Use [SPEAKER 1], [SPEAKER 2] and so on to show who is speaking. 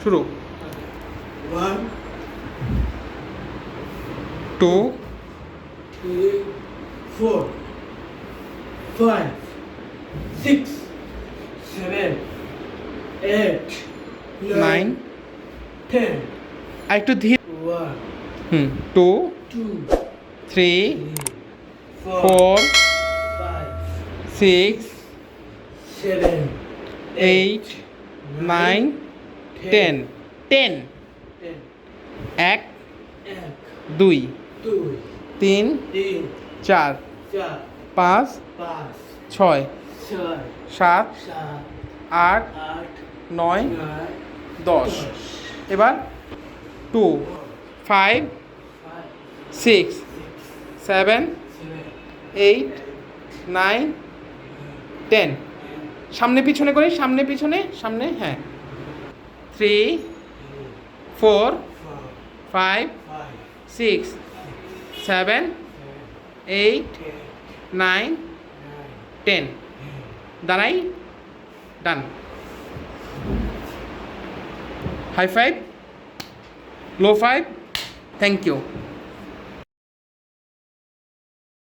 [SPEAKER 1] শুরু।
[SPEAKER 2] 1
[SPEAKER 1] 2
[SPEAKER 2] 3 4 5 6 7 8
[SPEAKER 1] 9
[SPEAKER 2] 9 10
[SPEAKER 1] আর একটু ধীরে।
[SPEAKER 2] 1
[SPEAKER 1] 2
[SPEAKER 2] 2
[SPEAKER 1] 3
[SPEAKER 2] 4
[SPEAKER 1] 4
[SPEAKER 2] 5
[SPEAKER 1] 6
[SPEAKER 2] 7
[SPEAKER 1] 8 9 10 10
[SPEAKER 2] 10
[SPEAKER 1] এক
[SPEAKER 2] 1
[SPEAKER 1] দুই
[SPEAKER 2] 2
[SPEAKER 1] তিন
[SPEAKER 2] 3
[SPEAKER 1] চার
[SPEAKER 2] 4
[SPEAKER 1] পাঁচ
[SPEAKER 2] 5
[SPEAKER 1] ছয়
[SPEAKER 2] 6
[SPEAKER 1] সাত
[SPEAKER 2] 7
[SPEAKER 1] আট
[SPEAKER 2] 8
[SPEAKER 1] নয়
[SPEAKER 2] 9
[SPEAKER 1] দশ। এবার 2 5 6 7 8 9 10 সামনে পিছনে করি, সামনে পিছনে সামনে, হ্যাঁ। 3 4 5 6 7 8 9 10 দাঁড়াই, done. High five, low five, thank you.